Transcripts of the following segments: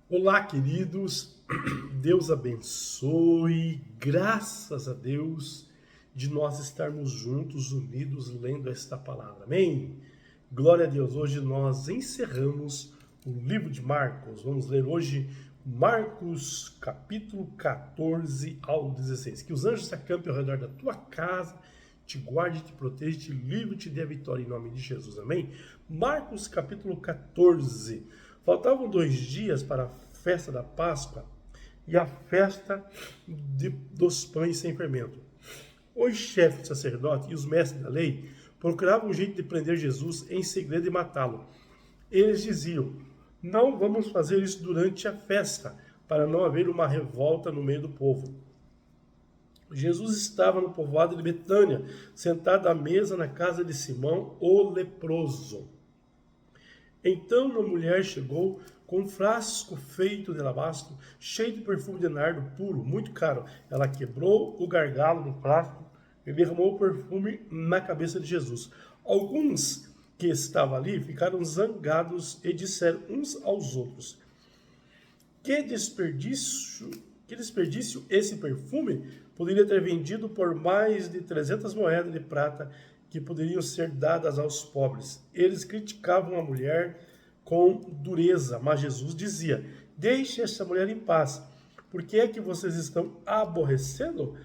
Olá, queridos. Deus abençoe. Graças a Deus de nós estarmos juntos, unidos, lendo esta palavra. Amém? Glória a Deus. Hoje nós encerramos o livro de Marcos. Vamos ler hoje Marcos, capítulo 14 ao 16. Que os anjos se acampem ao redor da tua casa, te guarde, te proteja, te livre e te dê a vitória em nome de Jesus. Amém? Marcos, capítulo 14. Faltavam 2 dias para a festa da Páscoa e a festa dos pães sem fermento. Os chefes de sacerdote e os mestres da lei procuravam um jeito de prender Jesus em segredo e matá-lo. Eles diziam: não vamos fazer isso durante a festa, para não haver uma revolta no meio do povo. Jesus estava no povoado de Betânia, sentado à mesa na casa de Simão, o leproso. Então uma mulher chegou com um frasco feito de alabastro, cheio de perfume de nardo puro, muito caro. Ela quebrou o gargalo do frasco e derramou o perfume na cabeça de Jesus. Alguns que estavam ali ficaram zangados e disseram uns aos outros: que desperdício esse perfume poderia ter vendido por mais de 300 moedas de prata que poderiam ser dadas aos pobres. Eles criticavam a mulher com dureza, mas Jesus dizia: deixe esta mulher em paz. Por que é que vocês estão aborrecendo?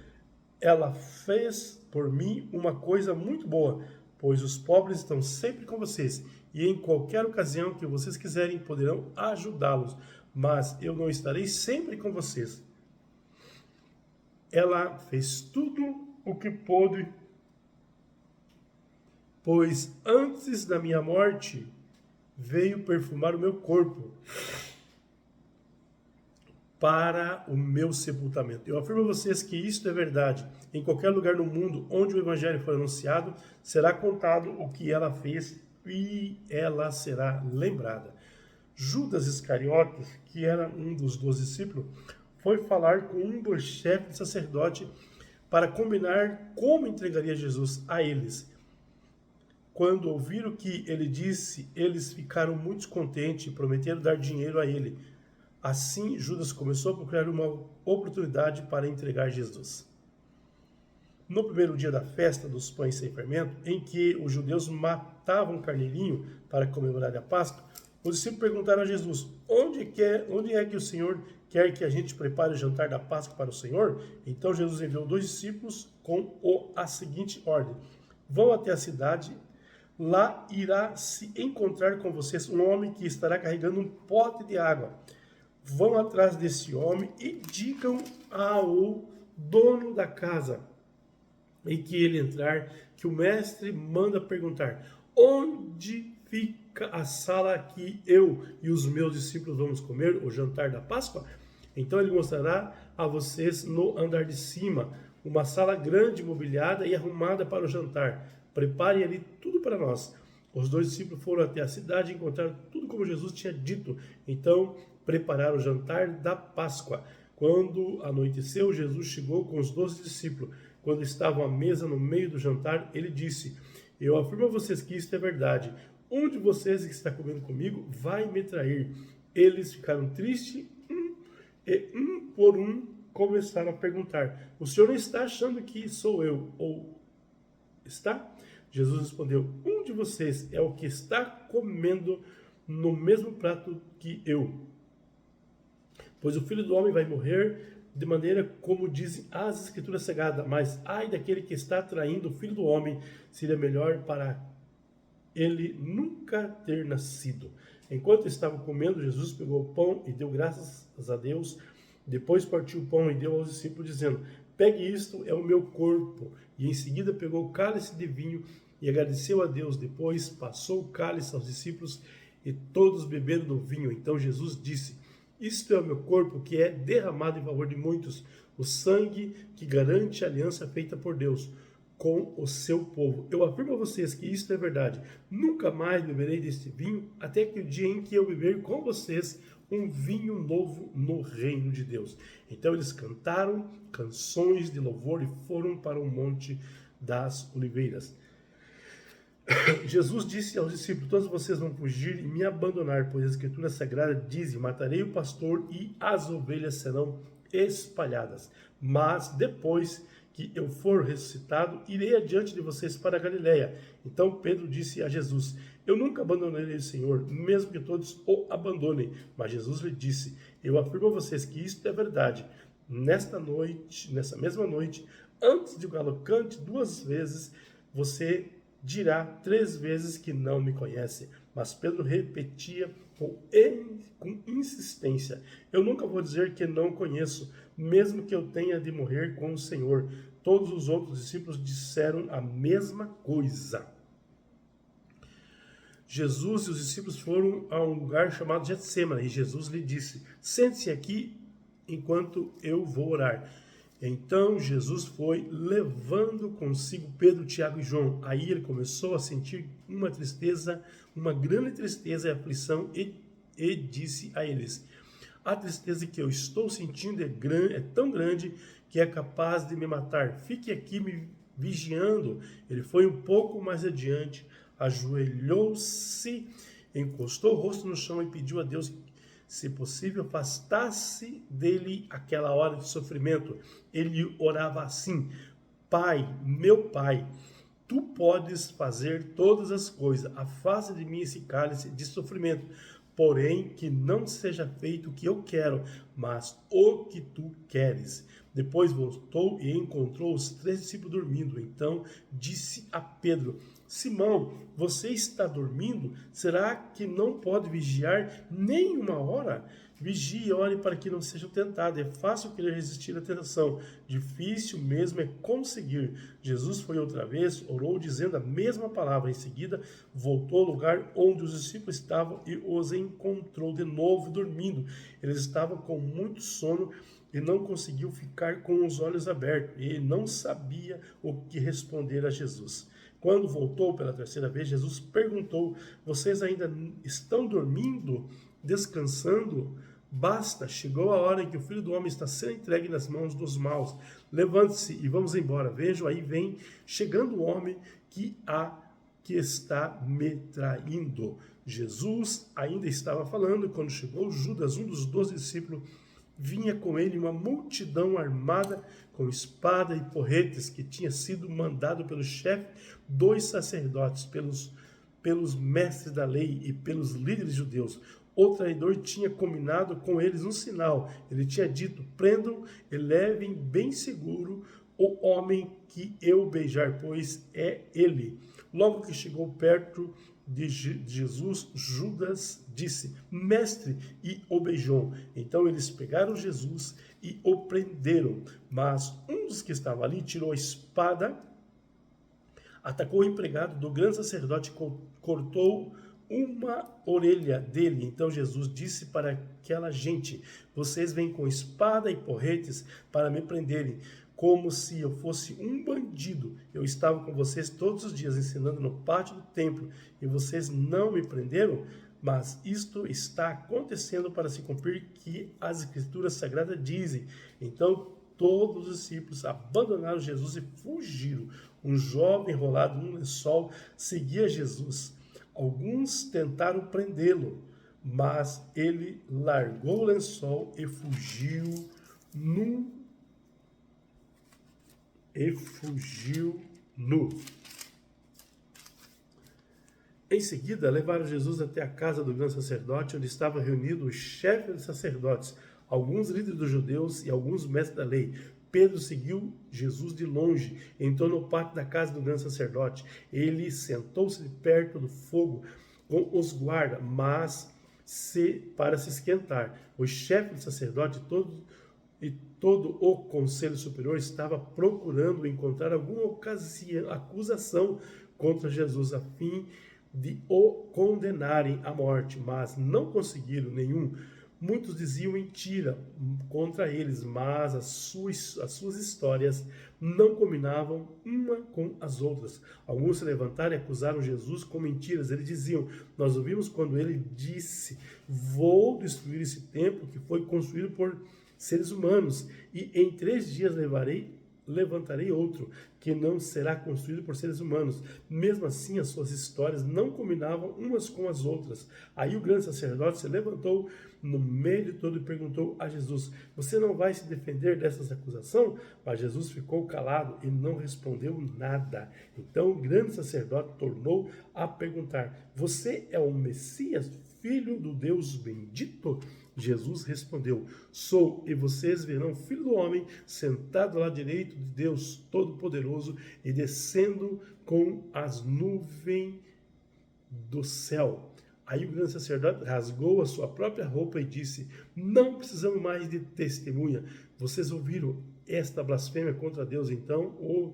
Ela fez por mim uma coisa muito boa, pois os pobres estão sempre com vocês, e em qualquer ocasião que vocês quiserem poderão ajudá-los, mas eu não estarei sempre com vocês. Ela fez tudo o que pôde, pois antes da minha morte veio perfumar o meu corpo para o meu sepultamento. Eu afirmo a vocês que isto é verdade. Em qualquer lugar no mundo onde o evangelho for anunciado, será contado o que ela fez e ela será lembrada. Judas Iscariotes, que era um dos 12 discípulos, foi falar com um dos chefes de sacerdote para combinar como entregaria Jesus a eles. Quando ouviram o que ele disse, eles ficaram muito contentes e prometeram dar dinheiro a ele. Assim, Judas começou a procurar uma oportunidade para entregar Jesus. No primeiro dia da festa dos pães sem fermento, em que os judeus matavam um carneirinho para comemorar a Páscoa, os discípulos perguntaram a Jesus: onde é que o Senhor quer que a gente prepare o jantar da Páscoa para o Senhor? Então Jesus enviou 2 discípulos com a seguinte ordem: vão até a cidade, lá irá se encontrar com vocês um homem que estará carregando um pote de água. Vão atrás desse homem e digam ao dono da casa em que ele entrar, que o mestre manda perguntar: onde fica a sala que eu e os meus discípulos vamos comer o jantar da Páscoa? Então ele mostrará a vocês no andar de cima uma sala grande, mobiliada e arrumada para o jantar. Preparem ali tudo para nós. Os 2 discípulos foram até a cidade e encontraram tudo como Jesus tinha dito. Então prepararam o jantar da Páscoa. Quando anoiteceu, Jesus chegou com os 12 discípulos. Quando estavam à mesa no meio do jantar, ele disse: eu afirmo a vocês que isto é verdade. Um de vocês que está comendo comigo vai me trair. Eles ficaram tristes e um por um começaram a perguntar: o senhor não está achando que sou eu, ou está? Jesus respondeu: um de vocês é o que está comendo no mesmo prato que eu. Pois o Filho do Homem vai morrer de maneira como dizem as Escrituras Sagradas, mas ai daquele que está traindo o Filho do Homem, seria melhor para ele nunca ter nascido. Enquanto estavam comendo, Jesus pegou o pão e deu graças a Deus. Depois partiu o pão e deu aos discípulos, dizendo: pegue isto, é o meu corpo. E em seguida pegou o cálice de vinho e agradeceu a Deus. Depois passou o cálice aos discípulos e todos beberam do vinho. Então Jesus disse: isto é o meu corpo que é derramado em favor de muitos, o sangue que garante a aliança feita por Deus com o seu povo. Eu afirmo a vocês que isto é verdade. Nunca mais beberei deste vinho, até que o dia em que eu beber com vocês um vinho novo no reino de Deus. Então eles cantaram canções de louvor e foram para o Monte das Oliveiras. Jesus disse aos discípulos: todos vocês vão fugir e me abandonar, pois a Escritura Sagrada diz: matarei o pastor e as ovelhas serão espalhadas. Mas depois que eu for ressuscitado, irei adiante de vocês para a Galiléia. Então Pedro disse a Jesus: eu nunca abandonarei o Senhor, mesmo que todos o abandonem. Mas Jesus lhe disse: eu afirmo a vocês que isto é verdade. Nessa mesma noite, antes de o galo cante 2 vezes, você dirá 3 vezes que não me conhece. Mas Pedro repetia com insistência: eu nunca vou dizer que não conheço, mesmo que eu tenha de morrer com o Senhor. Todos os outros discípulos disseram a mesma coisa. Jesus e os discípulos foram a um lugar chamado Getsêmani, e Jesus lhe disse: sente-se aqui enquanto eu vou orar. Então Jesus foi levando consigo Pedro, Tiago e João. Aí ele começou a sentir uma tristeza, uma grande tristeza e aflição, e disse a eles: a tristeza que eu estou sentindo é tão grande que é capaz de me matar. Fique aqui me vigiando. Ele foi um pouco mais adiante, ajoelhou-se, encostou o rosto no chão e pediu a Deus, se possível, afastasse dele aquela hora de sofrimento. Ele orava assim: Pai, meu Pai, tu podes fazer todas as coisas, afasta de mim esse cálice de sofrimento, porém que não seja feito o que eu quero, mas o que tu queres. Depois voltou e encontrou os 3 discípulos dormindo. Então disse a Pedro: Simão, você está dormindo? Será que não pode vigiar nem 1 hora? Vigie e ore para que não seja tentado. É fácil querer resistir à tentação, difícil mesmo é conseguir. Jesus foi outra vez, orou dizendo a mesma palavra. Em seguida, voltou ao lugar onde os discípulos estavam e os encontrou de novo dormindo. Eles estavam com muito sono e não conseguiu ficar com os olhos abertos. E ele não sabia o que responder a Jesus. Quando voltou pela 3ª vez, Jesus perguntou: vocês ainda estão dormindo, descansando? Basta, chegou a hora em que o Filho do Homem está sendo entregue nas mãos dos maus. Levante-se e vamos embora. Vejam, aí vem chegando o homem que está me traindo. Jesus ainda estava falando quando chegou Judas, um dos 12 discípulos. Vinha com ele uma multidão armada com espada e porretes, que tinha sido mandado pelo chefe dos sacerdotes, pelos mestres da lei e pelos líderes judeus. O traidor tinha combinado com eles um sinal. Ele tinha dito: prendam e levem bem seguro o homem que eu beijar, pois é ele. Logo que chegou perto de Jesus, Judas disse: mestre, e o beijou. Então eles pegaram Jesus e o prenderam. Mas um dos que estava ali tirou a espada, atacou o empregado do grande sacerdote, cortou uma orelha dele. Então Jesus disse para aquela gente: vocês vêm com espada e porretes para me prenderem, como se eu fosse um bandido. Eu estava com vocês todos os dias ensinando no pátio do templo e vocês não me prenderam? Mas isto está acontecendo para se cumprir que as Escrituras Sagradas dizem. Então todos os discípulos abandonaram Jesus e fugiram. Um jovem enrolado num lençol seguia Jesus. Alguns tentaram prendê-lo, mas ele largou o lençol e fugiu nu. Em seguida, levaram Jesus até a casa do grande sacerdote, onde estava reunido o chefe dos sacerdotes, alguns líderes dos judeus e alguns mestres da lei. Pedro seguiu Jesus de longe, entrou no pátio da casa do grande sacerdote. Ele sentou-se perto do fogo com os guardas, para se esquentar. O chefe do sacerdote e todo o conselho superior estava procurando encontrar alguma acusação contra Jesus, a fim de o condenarem à morte, mas não conseguiram nenhum. Muitos diziam mentira contra eles, mas as suas histórias não combinavam uma com as outras. Alguns se levantaram e acusaram Jesus com mentiras. Eles diziam: nós ouvimos quando ele disse: vou destruir esse templo que foi construído por seres humanos, e em 3 dias levarei levantarei outro, que não será construído por seres humanos. Mesmo assim, as suas histórias não combinavam umas com as outras. Aí o grande sacerdote se levantou no meio de todo e perguntou a Jesus: você não vai se defender dessas acusações? Mas Jesus ficou calado e não respondeu nada. Então o grande sacerdote tornou a perguntar: você é o Messias, filho do Deus bendito? Jesus respondeu: sou, e vocês verão o Filho do Homem sentado lá à direita de Deus Todo-Poderoso e descendo com as nuvens do céu. Aí o grande sacerdote rasgou a sua própria roupa e disse: não precisamos mais de testemunha. Vocês ouviram esta blasfêmia contra Deus, então o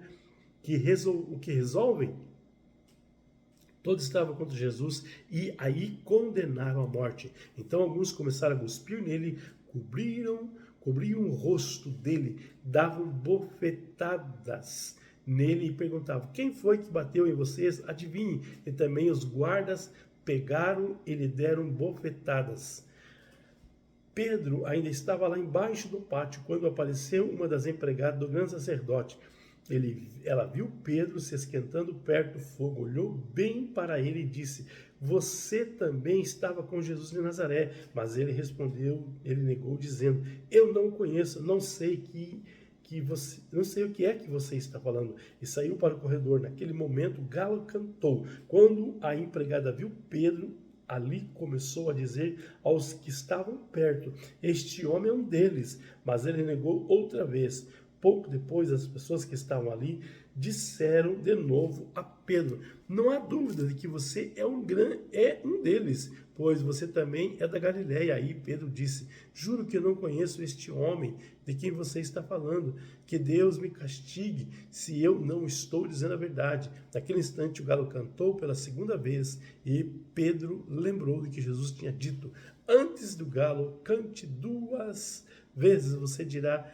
que resolvem? Todos estavam contra Jesus e aí condenaram a morte. Então alguns começaram a cuspir nele, cobriam o rosto dele, davam bofetadas nele e perguntavam: quem foi que bateu em vocês? Adivinhem. E também os guardas pegaram e lhe deram bofetadas. Pedro ainda estava lá embaixo do pátio quando apareceu uma das empregadas do grande sacerdote. Ela viu Pedro se esquentando perto do fogo, olhou bem para ele e disse: você também estava com Jesus de Nazaré. Mas ele negou, dizendo: eu não o conheço, não sei o que é que você está falando. E saiu para o corredor. Naquele momento o galo cantou. Quando a empregada viu Pedro ali, começou a dizer aos que estavam perto: este homem é um deles. Mas ele negou outra vez. Pouco depois, as pessoas que estavam ali disseram de novo a Pedro: não há dúvida de que você é um deles, pois você também é da Galileia. Aí Pedro disse: juro que eu não conheço este homem de quem você está falando. Que Deus me castigue se eu não estou dizendo a verdade. Naquele instante o galo cantou pela segunda vez e Pedro lembrou do que Jesus tinha dito: antes do galo cante 2 vezes, você dirá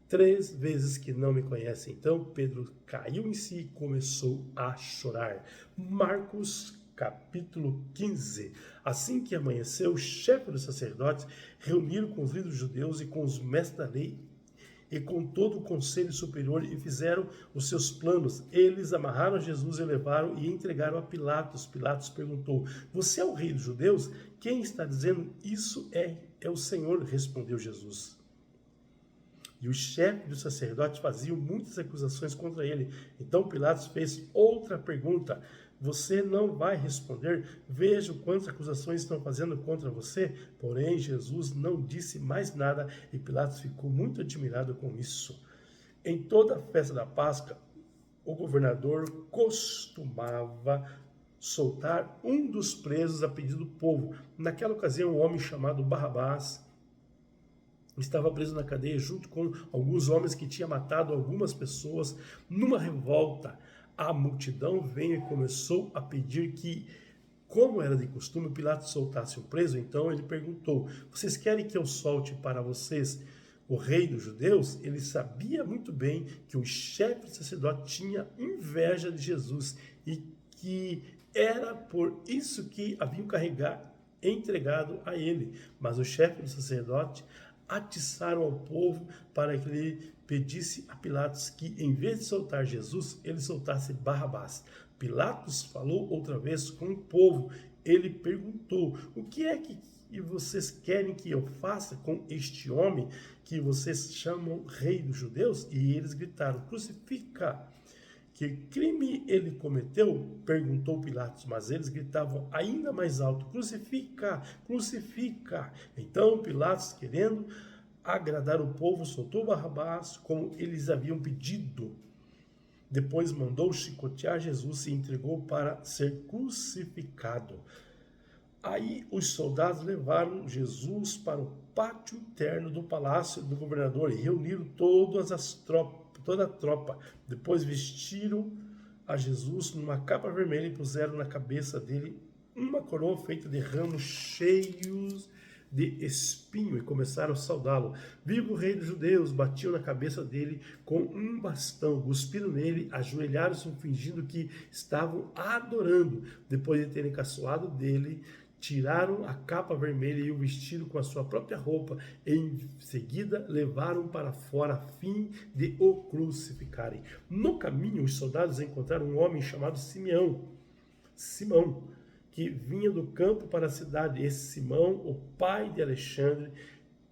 3 vezes que não me conhece. Então Pedro caiu em si e começou a chorar. Marcos capítulo 15. Assim que amanheceu, os chefes dos sacerdotes reuniram com os líderes judeus e com os mestres da lei e com todo o conselho superior e fizeram os seus planos. Eles amarraram Jesus e levaram e entregaram a Pilatos. Pilatos perguntou: você é o rei dos judeus? Quem está dizendo isso é o Senhor, respondeu Jesus. E os chefes dos sacerdotes faziam muitas acusações contra ele. Então Pilatos fez outra pergunta: você não vai responder? Veja quantas acusações estão fazendo contra você. Porém, Jesus não disse mais nada e Pilatos ficou muito admirado com isso. Em toda a festa da Páscoa, o governador costumava soltar um dos presos a pedido do povo. Naquela ocasião, um homem chamado Barrabás estava preso na cadeia junto com alguns homens que tinham matado algumas pessoas numa revolta. A multidão veio e começou a pedir que, como era de costume, Pilatos soltasse o preso. Então ele perguntou: vocês querem que eu solte para vocês o rei dos judeus? Ele sabia muito bem que o chefe do sacerdote tinha inveja de Jesus e que era por isso que haviam entregado a ele. Mas o chefe do sacerdote atiçaram ao povo para que ele pedisse a Pilatos que, em vez de soltar Jesus, ele soltasse Barrabás. Pilatos falou outra vez com o povo. Ele perguntou: o que é que vocês querem que eu faça com este homem que vocês chamam rei dos judeus? E eles gritaram: crucifica! Que crime ele cometeu? Perguntou Pilatos, mas eles gritavam ainda mais alto: crucifica, crucifica! Então Pilatos, querendo agradar o povo, soltou Barrabás como eles haviam pedido. Depois mandou chicotear Jesus e entregou para ser crucificado. Aí os soldados levaram Jesus para o pátio interno do palácio do governador e reuniram toda a tropa. Depois vestiram a Jesus numa capa vermelha e puseram na cabeça dele uma coroa feita de ramos cheios de espinho e começaram a saudá-lo. Viva o rei dos judeus! Batiam na cabeça dele com um bastão, cuspiram nele, ajoelharam-se fingindo que estavam adorando. Depois de terem caçoado dele, Tiraram a capa vermelha e o vestido com a sua própria roupa. Em seguida, levaram para fora a fim de o crucificarem. No caminho, os soldados encontraram um homem chamado Simão, que vinha do campo para a cidade. Esse Simão, o pai de Alexandre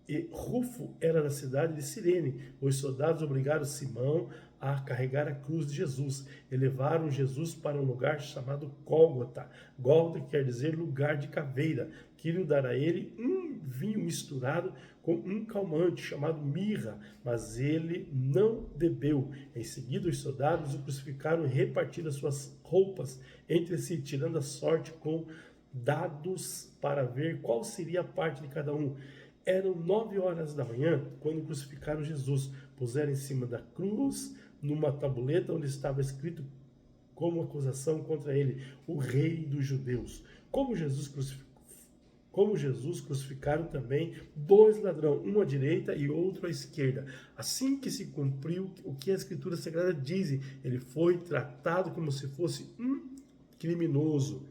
e Rufo, era da cidade de Cirene. Os soldados obrigaram Simão a carregar a cruz de Jesus e levaram Jesus para um lugar chamado Gólgota. Gólgota quer dizer lugar de caveira. Queriam dar a ele um vinho misturado com um calmante chamado mirra, mas ele não bebeu. Em seguida, os soldados o crucificaram e repartiram as suas roupas entre si, tirando a sorte com dados para ver qual seria a parte de cada um. Eram 9 horas da manhã quando crucificaram Jesus. Puseram em cima da cruz, numa tabuleta onde estava escrito como acusação contra ele: o rei dos judeus. Como Jesus crucificaram também 2 ladrões, um à direita e outro à esquerda. Assim que se cumpriu o que a Escritura Sagrada diz, ele foi tratado como se fosse um criminoso.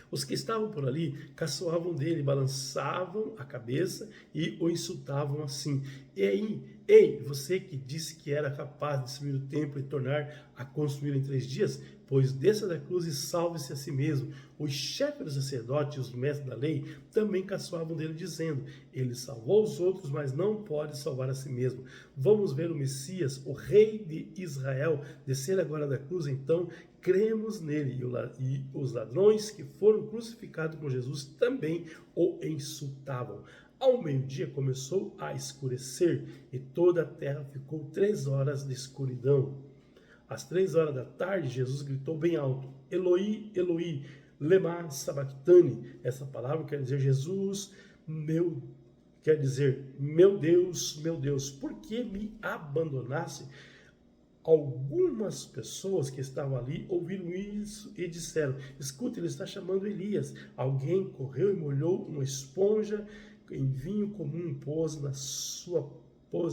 Os que estavam por ali caçoavam dele, balançavam a cabeça e o insultavam assim: Ei, você que disse que era capaz de destruir o templo e tornar a construir em 3 dias, pois desça da cruz e salve-se a si mesmo. Os chefes dos sacerdotes e os mestres da lei também caçoavam dele, dizendo: ele salvou os outros, mas não pode salvar a si mesmo. Vamos ver o Messias, o rei de Israel, descer agora da cruz. Então cremos nele. E os ladrões que foram crucificados com Jesus também o insultavam. Ao meio-dia começou a escurecer e toda a terra ficou 3 horas de escuridão. Às 3 horas da tarde, Jesus gritou bem alto: Eloi, Eloi, lema sabachthani. Essa palavra quer dizer meu Deus, por que me abandonaste? Algumas pessoas que estavam ali ouviram isso e disseram: escuta, ele está chamando Elias. Alguém correu e molhou uma esponja em vinho comum, pôs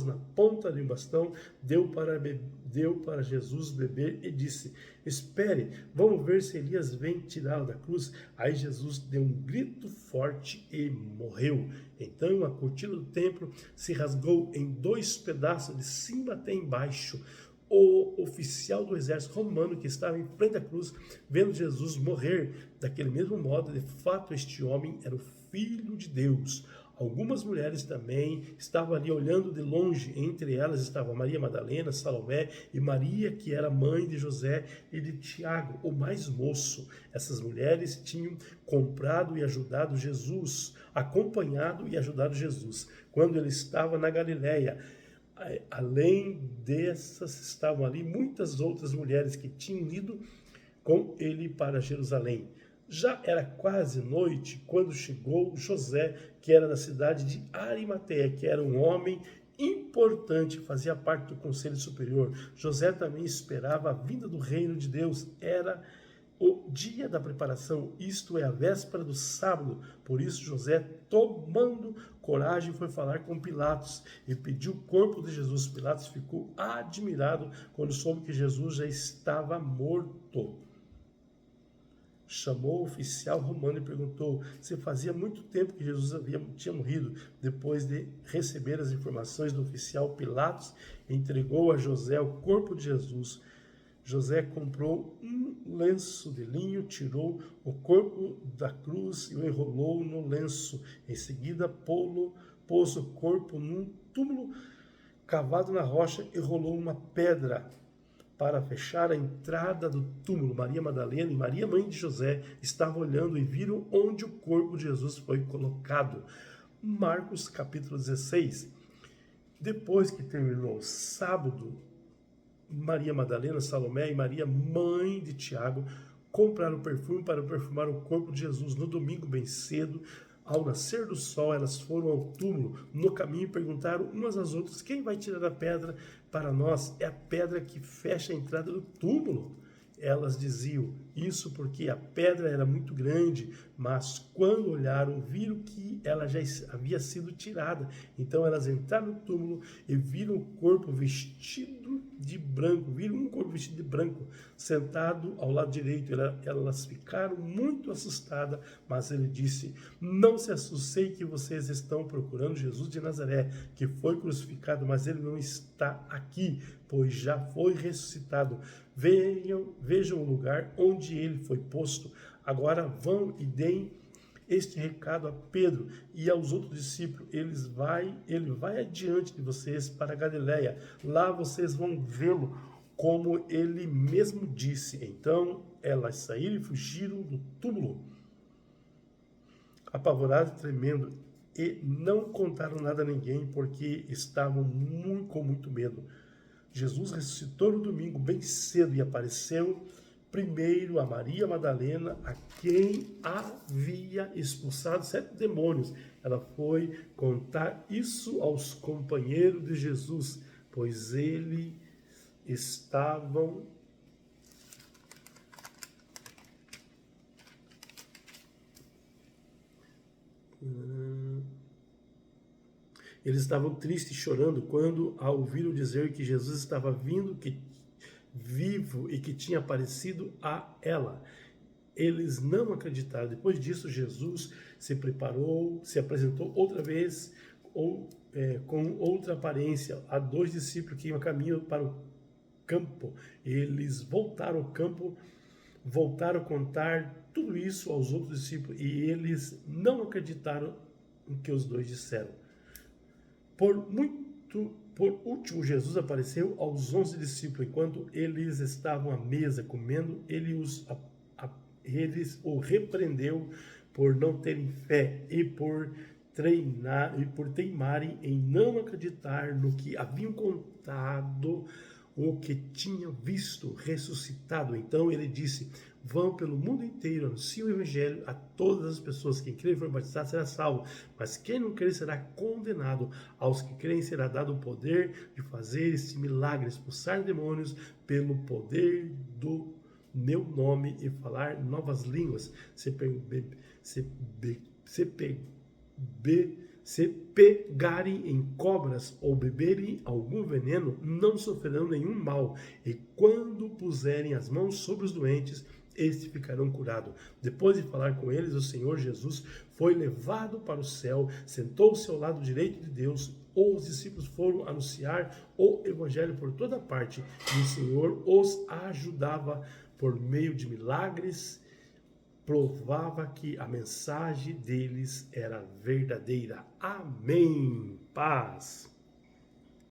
na ponta de um bastão, deu para Jesus beber e disse: espere, vamos ver se Elias vem tirá-lo da cruz. Aí Jesus deu um grito forte e morreu. Então a cortina do templo se rasgou em 2 pedaços, de cima até embaixo. O oficial do exército romano que estava em frente à cruz, vendo Jesus morrer daquele mesmo modo, de fato este homem era o Filho de Deus. Algumas mulheres também estavam ali olhando de longe. Entre elas estavam Maria Madalena, Salomé e Maria, que era mãe de José e de Tiago, o mais moço. Essas mulheres tinham acompanhado e ajudado Jesus quando ele estava na Galileia. Além dessas, estavam ali muitas outras mulheres que tinham ido com ele para Jerusalém. Já era quase noite quando chegou José, que era da cidade de Arimateia, que era um homem importante, fazia parte do Conselho Superior. José também esperava a vinda do reino de Deus. Era o dia da preparação, isto é, a véspera do sábado. Por isso José, tomando coragem, foi falar com Pilatos e pediu o corpo de Jesus. Pilatos ficou admirado quando soube que Jesus já estava morto. Chamou o oficial romano e perguntou se fazia muito tempo que Jesus tinha morrido. Depois de receber as informações do oficial, Pilatos entregou a José o corpo de Jesus. José comprou um lenço de linho, tirou o corpo da cruz e o enrolou no lenço. Em seguida, pôs o corpo num túmulo cavado na rocha e rolou uma pedra para fechar a entrada do túmulo. Maria Madalena e Maria, mãe de José, estavam olhando e viram onde o corpo de Jesus foi colocado. Marcos capítulo 16. Depois que terminou o sábado, Maria Madalena, Salomé e Maria, mãe de Tiago, compraram perfume para perfumar o corpo de Jesus. No domingo, bem cedo, ao nascer do sol, elas foram ao túmulo. No caminho, perguntaram umas às outras: quem vai tirar a pedra para nós? É a pedra que fecha a entrada do túmulo. Elas diziam: Isso porque a pedra era muito grande, mas quando olharam, viram que ela já havia sido tirada. Então elas entraram no túmulo e viram o corpo vestido de branco, viram um corpo vestido de branco, sentado ao lado direito. Elas ficaram muito assustadas, mas ele disse: não se assustem, que vocês estão procurando Jesus de Nazaré, que foi crucificado, mas ele não está aqui, pois já foi ressuscitado. Vejam o lugar onde ele foi posto. Agora vão e deem este recado a Pedro e aos outros discípulos. Ele vai adiante de vocês para a Galileia. Lá vocês vão vê-lo, como ele mesmo disse. Então elas saíram e fugiram do túmulo, apavorado e tremendo, e não contaram nada a ninguém, porque estavam com muito medo. Jesus ressuscitou no domingo bem cedo e apareceu primeiro a Maria Madalena, a quem havia expulsado 7 demônios. Ela foi contar isso aos companheiros de Jesus, pois eles estavam tristes e chorando quando a ouviram dizer que Jesus estava vivo e que tinha aparecido a ela. Eles não acreditaram. Depois disso, Jesus se preparou, se apresentou outra vez, com outra aparência, a 2 discípulos que iam a caminho para o campo. Eles voltaram ao campo, voltaram a contar tudo isso aos outros discípulos, e eles não acreditaram no que os 2 disseram. Por último, Jesus apareceu aos 11 discípulos. Enquanto eles estavam à mesa comendo, eles o repreendeu por não terem fé e por teimarem em não acreditar no que haviam contado, o que tinham visto ressuscitado. Então ele disse: vão pelo mundo inteiro, anunciem o evangelho a todas as pessoas. Quem crer e for batizado será salvo, mas quem não crer será condenado. Aos que creem será dado o poder de fazer esse milagre, expulsar demônios pelo poder do meu nome e falar novas línguas. Se pegarem em cobras ou beberem algum veneno, não sofrerão nenhum mal. E quando puserem as mãos sobre os doentes, estes ficarão curados. Depois de falar com eles, o Senhor Jesus foi levado para o céu, sentou-se ao lado direito de Deus. Os discípulos foram anunciar o evangelho por toda parte, e o Senhor os ajudava por meio de milagres, provava que a mensagem deles era verdadeira. Amém. Paz.